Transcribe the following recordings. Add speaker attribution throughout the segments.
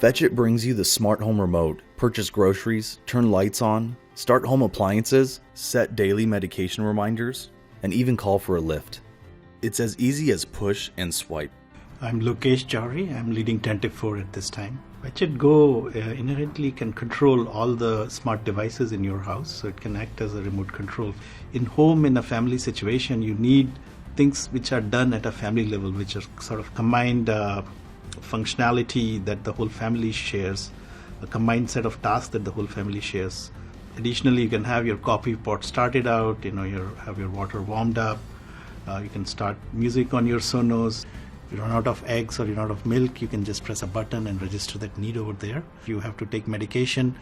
Speaker 1: Fetchit brings you the smart home remote. Purchase groceries, turn lights on, start home appliances, set daily medication reminders, and even call for a lift. It's as easy as push and swipe.
Speaker 2: I'm Lokesh Jowhary. I'm leading Tentive4 at this time. Fetchit Go inherently can control all the smart devices in your house, so it can act as a remote control. In home, in a family situation, you need things which are done at a family level, which are sort of combined functionality that the whole family shares, a combined set of tasks that the whole family shares. Additionally, you can have your coffee pot started out, have your water warmed up. You can start music on your Sonos. If you run out of eggs or you run out of milk, you can just press a button and register that need over there. If you have to take medication,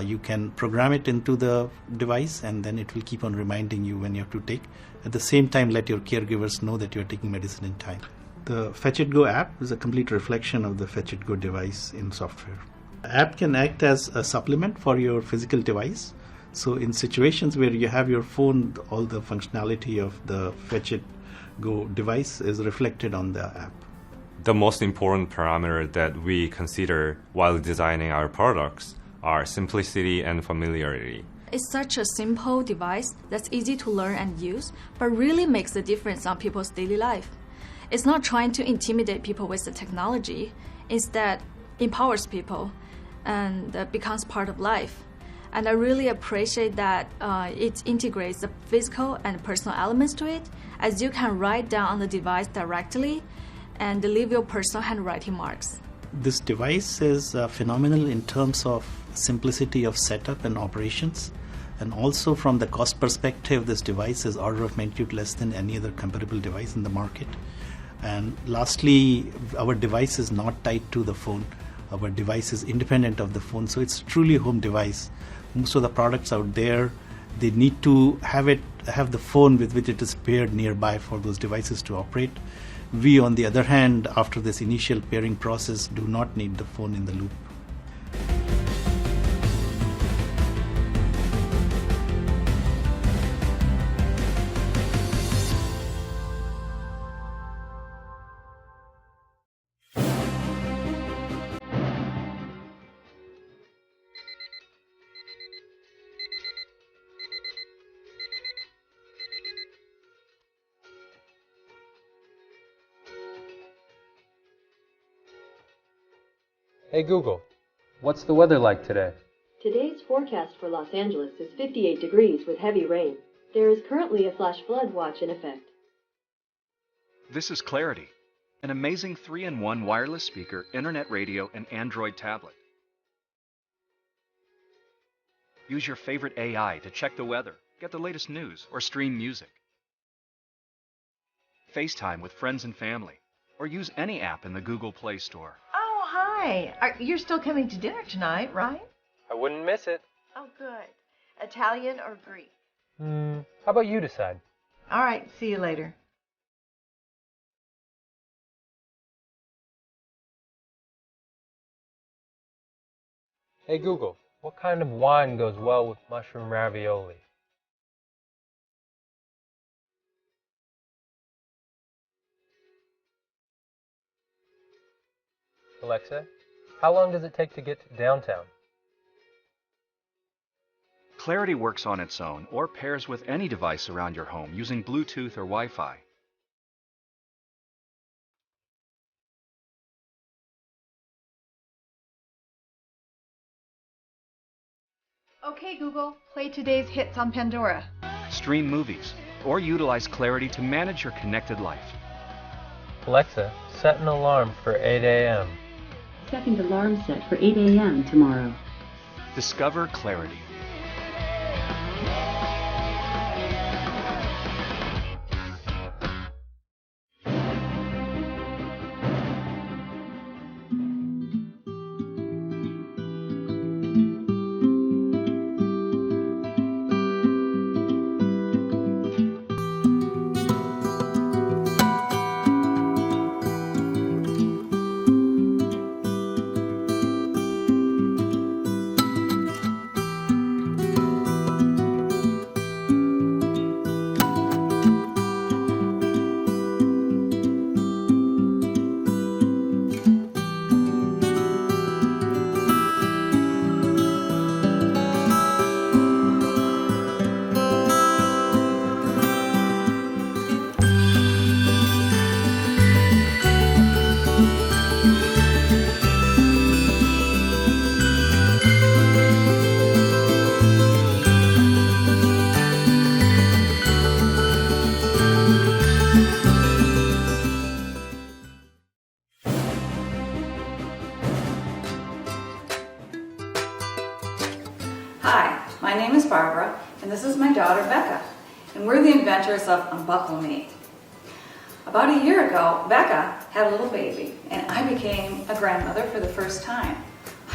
Speaker 2: you can program it into the device and then it will keep on reminding you when you have to take. At the same time, let your caregivers know that you are taking medicine in time. The Fetchit Go app is a complete reflection of the Fetchit Go device in software. The app can act as a supplement for your physical device. So in situations where you have your phone, all the functionality of the Fetchit Go device is reflected on the app.
Speaker 3: The most important parameter that we consider while designing our products are simplicity and familiarity.
Speaker 4: It's such a simple device that's easy to learn and use, but really makes a difference on people's daily life. It's not trying to intimidate people with the technology. Instead, empowers people and becomes part of life. And I really appreciate that it integrates the physical and personal elements to it, as you can write down on the device directly and leave your personal handwriting marks.
Speaker 2: This device is phenomenal in terms of simplicity of setup and operations. And also from the cost perspective, this device is order of magnitude less than any other comparable device in the market. And lastly, our device is not tied to the phone. Our device is independent of the phone, so it's truly a home device. Most of the products out there, they need to have the phone with which it is paired nearby for those devices to operate. We, on the other hand, after this initial pairing process, do not need the phone in the loop.
Speaker 5: Hey Google, what's the weather like today?
Speaker 6: Today's forecast for Los Angeles is 58 degrees with heavy rain. There is currently a flash flood watch in effect.
Speaker 7: This is Clarity, an amazing 3-in-1 wireless speaker, internet radio, and Android tablet. Use your favorite AI to check the weather, get the latest news, or stream music. FaceTime with friends and family, or use any app in the Google Play Store.
Speaker 8: Hi. You're still coming to dinner tonight, right?
Speaker 5: I wouldn't miss it.
Speaker 8: Oh, good. Italian or Greek?
Speaker 5: How about you decide?
Speaker 8: All right, see you later.
Speaker 5: Hey Google, what kind of wine goes well with mushroom ravioli? Alexa, how long does it take to get to downtown?
Speaker 7: Clarity works on its own or pairs with any device around your home using Bluetooth or Wi-Fi.
Speaker 9: Okay, Google, play today's hits on Pandora.
Speaker 7: Stream movies, or utilize Clarity to manage your connected life.
Speaker 5: Alexa, set an alarm for 8 a.m.
Speaker 6: Second alarm set for 8 a.m. tomorrow.
Speaker 7: Discover Clarity.
Speaker 10: name is Barbara, and this is my daughter Becca, and we're the inventors of Unbuckle Me. About a year ago, Becca had a little baby, and I became a grandmother for the first time.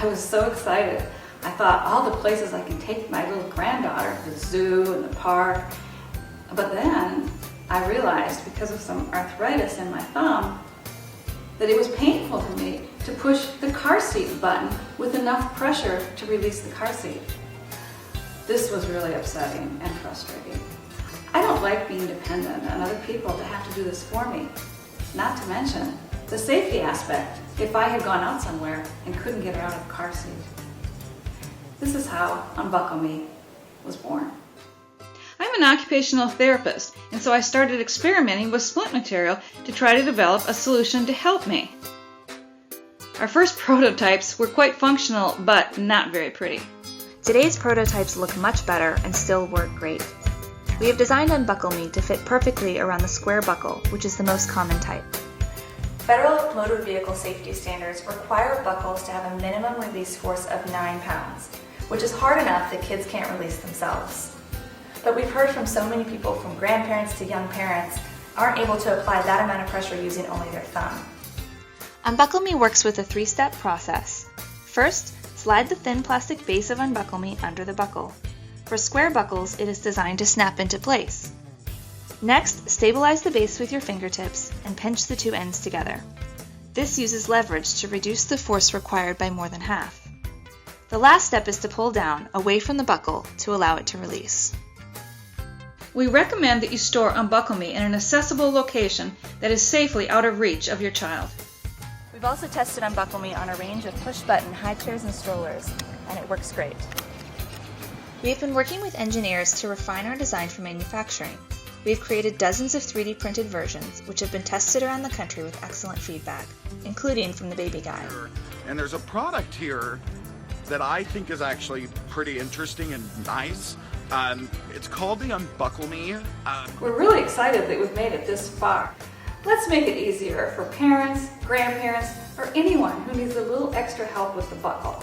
Speaker 10: I was so excited. I thought all the places I can take my little granddaughter, the zoo and the park. But then I realized, because of some arthritis in my thumb, that it was painful for me to push the car seat button with enough pressure to release the car seat. This was really upsetting and frustrating. I don't like being dependent on other people to have to do this for me. Not to mention the safety aspect if I had gone out somewhere and couldn't get out of the car seat. This is how Unbuckle Me was born.
Speaker 11: I'm an occupational therapist, and so I started experimenting with splint material to try to develop a solution to help me. Our first prototypes were quite functional, but not very pretty.
Speaker 4: Today's prototypes look much better and still work great. We have designed Unbuckle Me to fit perfectly around the square buckle, which is the most common type. Federal motor vehicle safety standards require buckles to have a minimum release force of 9 pounds, which is hard enough that kids can't release themselves. But we've heard from so many people, from grandparents to young parents, aren't able to apply that amount of pressure using only their thumb. Unbuckle Me works with a 3-step process. First, slide the thin plastic base of Unbuckle Me under the buckle. For square buckles, it is designed to snap into place. Next, stabilize the base with your fingertips and pinch the 2 ends together. This uses leverage to reduce the force required by more than half. The last step is to pull down, away from the buckle, to allow it to release.
Speaker 11: We recommend that you store Unbuckle Me in an accessible location that is safely out of reach of your child.
Speaker 4: We've also tested Unbuckle Me on a range of push-button high chairs and strollers, and it works great. We have been working with engineers to refine our design for manufacturing. We have created dozens of 3D printed versions, which have been tested around the country with excellent feedback, including from the baby guy.
Speaker 12: And there's a product here that I think is actually pretty interesting and nice. It's called the Unbuckle Me.
Speaker 10: We're really excited that we've made it this far. Let's make it easier for parents, grandparents, or anyone who needs a little extra help with the buckle.